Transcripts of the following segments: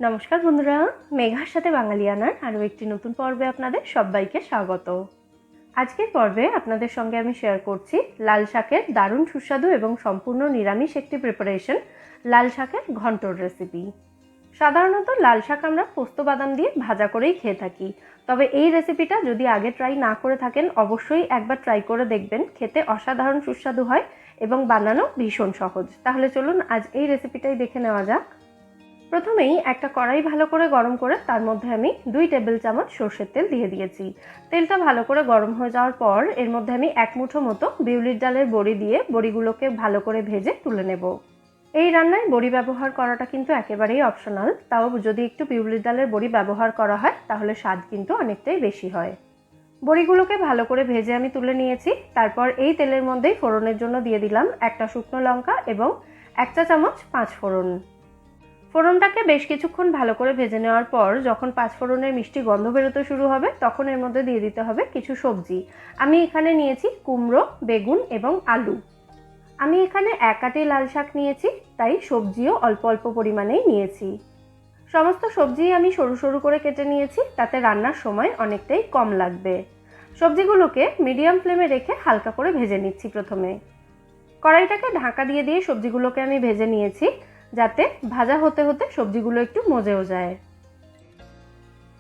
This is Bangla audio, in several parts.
নমস্কার বন্ধুরা, মেঘার সাথে বাঙালিয়ানার আরও একটি নতুন পর্বে আপনাদের সবাইকে স্বাগত। আজকের পর্বে আপনাদের সঙ্গে আমি শেয়ার করছি লাল শাকের দারুণ সুস্বাদু এবং সম্পূর্ণ নিরামিষ একটি প্রিপারেশন, লাল শাকের ঘন্টর রেসিপি। সাধারণত লাল শাক আমরা পোস্ত বাদাম দিয়ে ভাজা করেই খেয়ে থাকি, তবে এই রেসিপিটা যদি আগে ট্রাই না করে থাকেন অবশ্যই একবার ট্রাই করে দেখবেন। খেতে অসাধারণ সুস্বাদু হয় এবং বানানো ভীষণ সহজ। তাহলে চলুন আজ এই রেসিপিটাই দেখে নেওয়া যাক। প্রথমেই একটা কড়াই ভালো করে গরম করে তার মধ্যে আমি 2 টেবিল চামচ সরষের তেল দিয়ে দিয়েছি। তেলটা ভালো করে গরম হয়ে যাওয়ার পর এর মধ্যে আমি 1 মুঠো মতো বিউলির ডালের বড়ি দিয়ে বড়িগুলোকে ভালো করে ভেজে তুলে নেব। এই রান্নায় বড়ি ব্যবহার করাটা কিন্তু একেবারেই অপশনাল, তাও যদি একটু বিউলির ডালের বড়ি ব্যবহার করা হয় তাহলে স্বাদ কিন্তু অনেকটাই বেশি হয়। বড়িগুলোকে ভালো করে ভেজে আমি তুলে নিয়েছি। তারপর এই তেলের মধ্যেই ফোড়নের জন্য দিয়ে দিলাম একটা শুকনো লঙ্কা এবং 1 চা চামচ 5 ফোড়ন। ফোড়নটাকে বেশ কিছুক্ষণ ভালো করে ভেজে নেওয়ার পর যখন 5 ফোড়নের মিষ্টি গন্ধ বেরোতে শুরু হবে তখন এর মধ্যে দিয়ে দিতে হবে কিছু সবজি। আমি এখানে নিয়েছি কুমড়ো, বেগুন এবং আলু। আমি এখানে 1 আঁটি লাল শাক নিয়েছি, তাই সবজিও অল্প অল্প পরিমাণেই নিয়েছি। সমস্ত সবজি আমি সরু সরু করে কেটে নিয়েছি, তাতে রান্নার সময় অনেকটাই কম লাগবে। সবজিগুলোকে মিডিয়াম ফ্লেমে রেখে হালকা করে ভেজে নিচ্ছি। প্রথমে কড়াইটাকে ঢাকা দিয়ে দিয়ে সবজিগুলোকে আমি ভেজে নিয়েছি, যাতে ভাজা হতে হতে সবজিগুলো একটু মজেও যায়।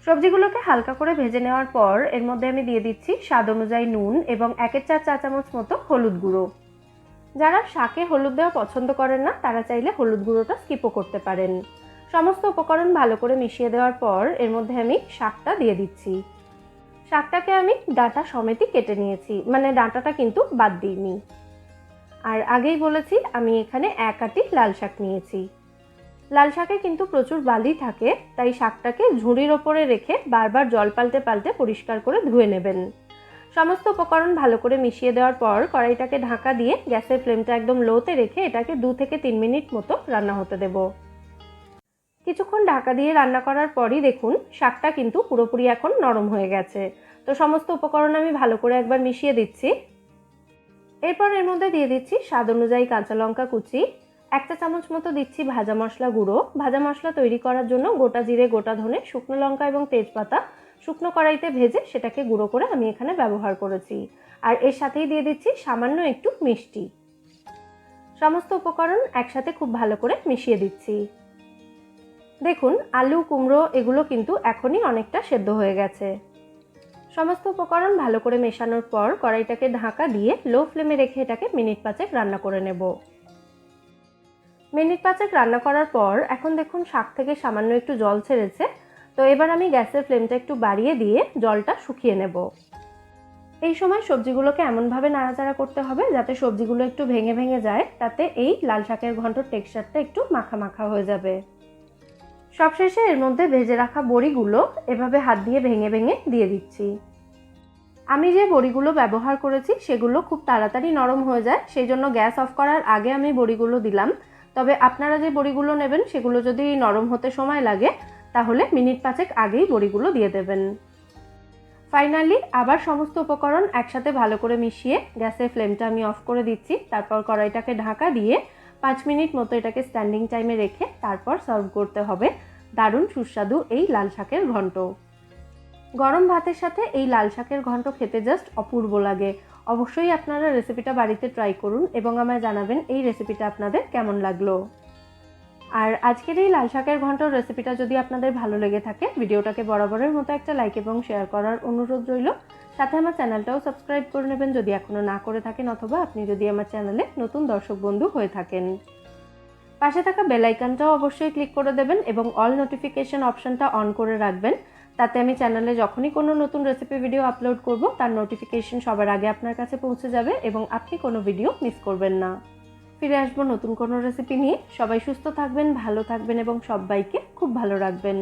সবজিগুলোকে হালকা করে ভেজে নেওয়ার পর এর মধ্যে আমি দিয়ে দিচ্ছি স্বাদ অনুযায়ী নুন এবং 1/4 চা চামচ মতো হলুদ গুঁড়ো। যারা শাকে হলুদ দেওয়া পছন্দ করেন না তারা চাইলে হলুদ গুঁড়োটা স্কিপও করতে পারেন। সমস্ত উপকরণ ভালো করে মিশিয়ে দেওয়ার পর এর মধ্যে আমি শাকটা দিয়ে দিচ্ছি। শাকটাকে আমি ডাঁটা সমেতই কেটে নিয়েছি, মানে ডাঁটাটা কিন্তু বাদ দিইনি। আর আগেই বলেছি আমি এখানে 1 আঁটি লাল শাক নিয়েছি। লাল শাকে কিন্তু প্রচুর বালি থাকে, তাই শাকটাকে ঝুড়ির ওপরে রেখে বারবার জল পাল্টে পাল্টে পরিষ্কার করে ধুয়ে নেবেন। সমস্ত উপকরণ ভালো করে মিশিয়ে দেওয়ার পর কড়াইটাকে ঢাকা দিয়ে গ্যাসের ফ্লেমটা একদম লোতে রেখে এটাকে 2 থেকে 3 মিনিট মতো রান্না হতে দেব। কিছুক্ষণ ঢাকা দিয়ে রান্না করার পরই দেখুন শাকটা কিন্তু পুরোপুরি এখন নরম হয়ে গেছে। তো সমস্ত উপকরণ আমি ভালো করে একবার মিশিয়ে দিচ্ছি। এরপর এর মধ্যে দিয়ে দিচ্ছি স্বাদ অনুযায়ী কাঁচা লঙ্কা কুচি, 1 চা চামচ মতো দিচ্ছি ভাজা মশলা গুঁড়ো। ভাজা মশলা তৈরি করার জন্য গোটা জিরে, গোটা ধনে, শুকনো লঙ্কা এবং তেজপাতা শুকনো কড়াইতে ভেজে সেটাকে গুঁড়ো করে আমি এখানে ব্যবহার করেছি। আর এর সাথেই দিয়ে দিচ্ছি সামান্য একটু মিষ্টি। সমস্ত উপকরণ একসাথে খুব ভালো করে মিশিয়ে দিচ্ছি। দেখুন আলু, কুমড়ো এগুলো কিন্তু এখনই অনেকটা সেদ্ধ হয়ে গেছে। সমস্ত উপকরণ ভালো করে মেশানোর পর কড়াইটাকে ঢাকা দিয়ে লো ফ্লেমে রেখে এটাকে মিনিট 5 রান্না করে নেব। মিনিট 5 রান্না করার পর এখন দেখুন শাক থেকে সামান্য একটু জল ছেড়েছে। তো এবার আমি গ্যাসের ফ্লেমটা একটু বাড়িয়ে দিয়ে জলটা শুকিয়ে নেব। এই সময় সবজিগুলোকে এমনভাবে নাড়াচাড়া করতে হবে যাতে সবজিগুলো একটু ভেঙে ভেঙে যায়, তাতে এই লাল শাকের ঘন্টর টেক্সচারটা একটু মাখা মাখা হয়ে যাবে। সবশেষে এর মধ্যে ভেজে রাখা বড়িগুলো এভাবে হাত দিয়ে ভেঙে ভেঙে দিয়ে দিচ্ছি। আমি যে বড়িগুলো ব্যবহার করেছি সেগুলো খুব তাড়াতাড়ি নরম হয়ে যায়, সেই জন্য গ্যাস অফ করার আগে আমি বড়িগুলো দিলাম। তবে আপনারা যে বড়িগুলো নেবেন সেগুলো যদি নরম হতে সময় লাগে তাহলে মিনিট 5 আগেই বড়িগুলো দিয়ে দেবেন। ফাইনালি আবার সমস্ত উপকরণ একসাথে ভালো করে মিশিয়ে গ্যাসের ফ্লেমটা আমি অফ করে দিচ্ছি। তারপর কড়াইটাকে ঢাকা দিয়ে 5 মিনিট মতো এটাকে স্ট্যান্ডিং টাইমে রেখে তারপর সার্ভ করতে হবে দারুণ সুস্বাদু এই লাল শাকের ঘন্ট। গরম ভাতের সাথে এই লাল শাকের ঘন্ট খেতে জাস্ট অপূর্ব লাগে। অবশ্যই আপনারা রেসিপিটা বাড়িতে ট্রাই করুন এবং আমায় জানাবেন এই রেসিপিটা আপনাদের কেমন লাগলো। আর আজকের এই লাল শাকের ঘন্টর রেসিপিটা যদি আপনাদের ভালো লেগে থাকে ভিডিওটাকে বরাবরের মতো একটা লাইক এবং শেয়ার করার অনুরোধ রইল। সাথে আমার চ্যানেলটাও সাবস্ক্রাইব করে নেবেন যদি এখনও না করে থাকেন, অথবা আপনি যদি আমার চ্যানেলে নতুন দর্শক বন্ধু হয়ে থাকেন। পাশে থাকা বেল আইকনটাও অবশ্যই ক্লিক করে দেবেন এবং অল নোটিফিকেশন অপশনটা অন করে রাখবেন, তাতে আমি চ্যানেলে যখনই কোনো নতুন রেসিপি ভিডিও আপলোড করব তার নোটিফিকেশন সবার আগে আপনার কাছে পৌঁছে যাবে এবং আপনি কোনো ভিডিও মিস করবেন না। ফিরে আসবো নতুন কোনো রেসিপি নিয়ে। সবাই সুস্থ থাকবেন, ভালো থাকবেন এবং সবাইকে খুব ভালো রাখবেন।